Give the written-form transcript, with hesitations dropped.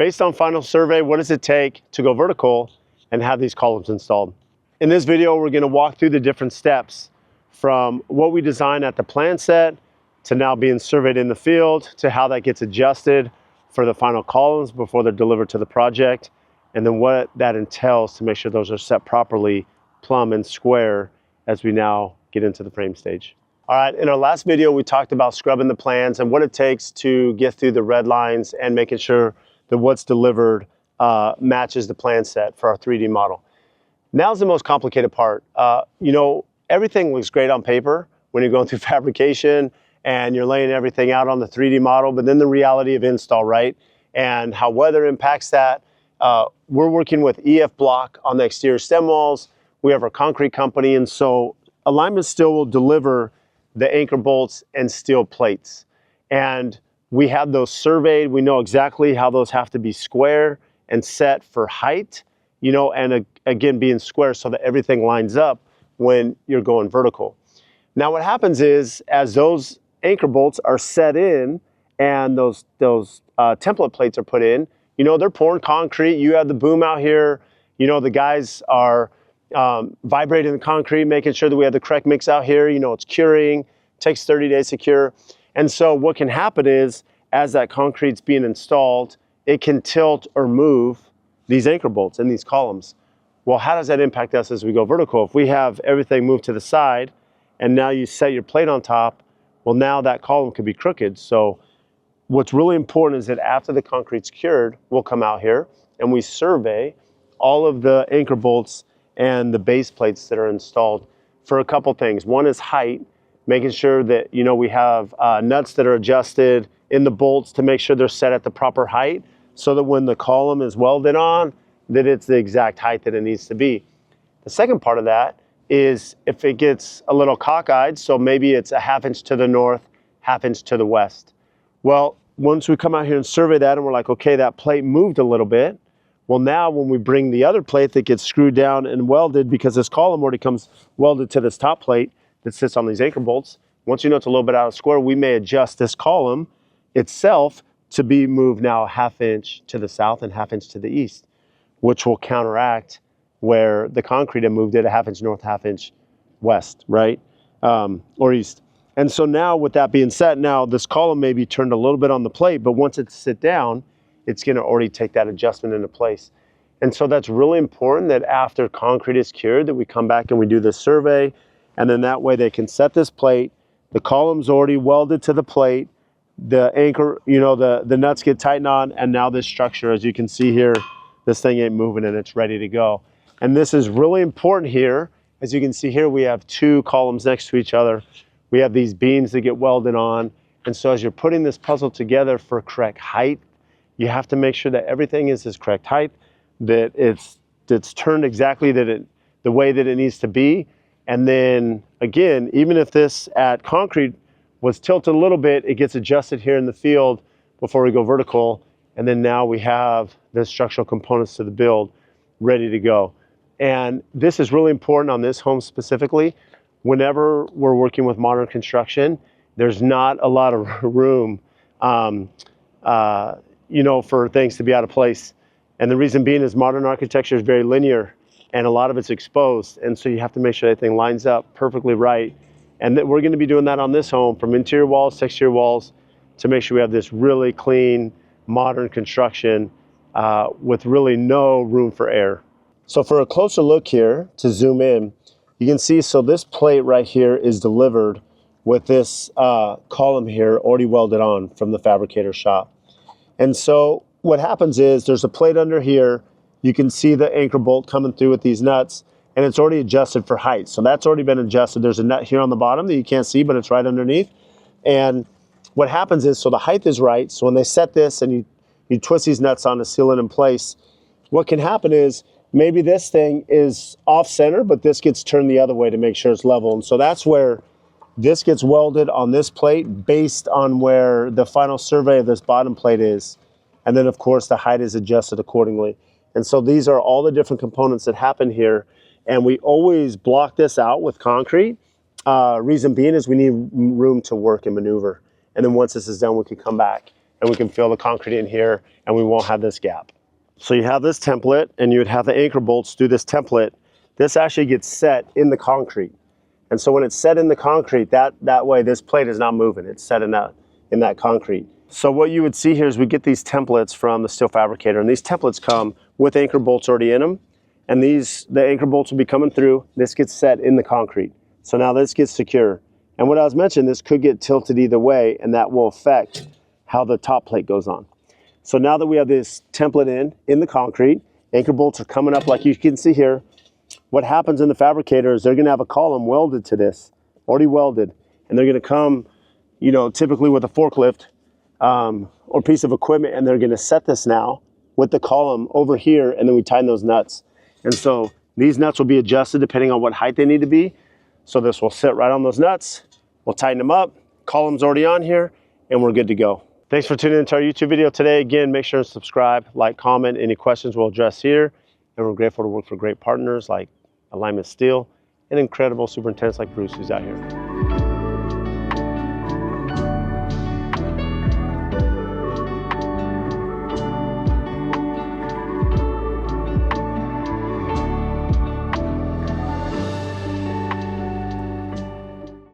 Based on final survey, what does it take to go vertical and have these columns installed? In this video, we're going to walk through the different steps from what we design at the plan set to now being surveyed in the field to how that gets adjusted for the final columns before they're delivered to the project, and then what that entails to make sure those are set properly, plumb and square as we now get into the frame stage. All right, in our last video, we talked about scrubbing the plans and what it takes to get through the red lines and making sure that what's delivered matches the plan set for our 3D model. Now's the most complicated part. Everything looks great on paper when you're going through fabrication and you're laying everything out on the 3D model, but then the reality of install, right? And how weather impacts that. We're working with EF block on the exterior stem walls. We have our concrete company, and so Alignment Steel will deliver the anchor bolts and steel plates. And we have those surveyed. We know exactly how those have to be square and set for height, and again, being square so that everything lines up when you're going vertical. Now what happens is, as those anchor bolts are set in and those template plates are put in, they're pouring concrete. You have the boom out here. The guys are vibrating the concrete, making sure that we have the correct mix out here. It's curing, takes 30 days to cure. And so what can happen is, as that concrete's being installed, it can tilt or move these anchor bolts and these columns. Well, how does that impact us as we go vertical? If we have everything moved to the side and now you set your plate on top, well, now that column could be crooked. So what's really important is that after the concrete's cured, we'll come out here and we survey all of the anchor bolts and the base plates that are installed for a couple things. One is height, making sure that we have nuts that are adjusted in the bolts to make sure they're set at the proper height, so that when the column is welded on, that it's the exact height that it needs to be. The second part of that is if it gets a little cockeyed, so maybe it's a 1/2 inch to the north, 1/2 inch to the west. Well, once we come out here and survey that and we're like, okay, that plate moved a little bit. Well, now when we bring the other plate that gets screwed down and welded, because this column already comes welded to this top plate that sits on these anchor bolts, once it's a little bit out of square, we may adjust this column itself to be moved now 1/2 inch to the south and 1/2 inch to the east, which will counteract where the concrete had moved it 1/2 inch north, 1/2 inch west, right? Or east. And so now with that being said, now this column may be turned a little bit on the plate, but once it's sit down, it's gonna already take that adjustment into place. And so that's really important that after concrete is cured, that we come back and we do this survey, and then that way they can set this plate, the column's already welded to the plate, the anchor, the nuts get tightened on, and now this structure, as you can see here, this thing ain't moving and it's ready to go. And this is really important here. As you can see here, we have two columns next to each other. We have these beams that get welded on. And so as you're putting this puzzle together for correct height, you have to make sure that everything is this correct height, that it's turned exactly the way that it needs to be. And then again, even if this at concrete was tilted a little bit, it gets adjusted here in the field before we go vertical. And then now we have the structural components to the build ready to go. And this is really important on this home specifically. Whenever we're working with modern construction, there's not a lot of room, for things to be out of place. And the reason being is modern architecture is very linear and a lot of it's exposed. And so you have to make sure everything lines up perfectly right. And that we're going to be doing that on this home, from interior walls to exterior walls, to make sure we have this really clean, modern construction with really no room for error. So for a closer look here, to zoom in, you can see, so this plate right here is delivered with this column here already welded on from the fabricator shop. And so what happens is there's a plate under here. You can see the anchor bolt coming through with these nuts, and it's already adjusted for height. So that's already been adjusted. There's a nut here on the bottom that you can't see, but it's right underneath. And what happens is, so the height is right. So when they set this and you twist these nuts on to seal it in place, what can happen is maybe this thing is off center, but this gets turned the other way to make sure it's level. And so that's where this gets welded on this plate based on where the final survey of this bottom plate is. And then of course the height is adjusted accordingly. And so these are all the different components that happen here. And we always block this out with concrete. Reason being is we need room to work and maneuver. And then once this is done, we can come back and we can fill the concrete in here and we won't have this gap. So you have this template and you would have the anchor bolts through this template. This actually gets set in the concrete. And so when it's set in the concrete, that way this plate is not moving. It's set in that concrete. So what you would see here is we get these templates from the steel fabricator, and these templates come with anchor bolts already in them. And the anchor bolts will be coming through. This gets set in the concrete. So now this gets secure. And what I was mentioning, this could get tilted either way, and that will affect how the top plate goes on. So now that we have this template in the concrete, anchor bolts are coming up like you can see here. What happens in the fabricator is they're gonna have a column welded to this, already welded, and they're gonna come, you know, typically with a forklift or piece of equipment, and they're gonna set this now with the column over here, and then we tighten those nuts. And so these nuts will be adjusted depending on what height they need to be. So this will sit right on those nuts. We'll tighten them up, column's already on here, and we're good to go. Thanks for tuning into our YouTube video today. Again, make sure to subscribe, like, comment. Any questions we'll address here. And we're grateful to work for great partners like Alignment Steel and incredible superintendents like Bruce, who's out here.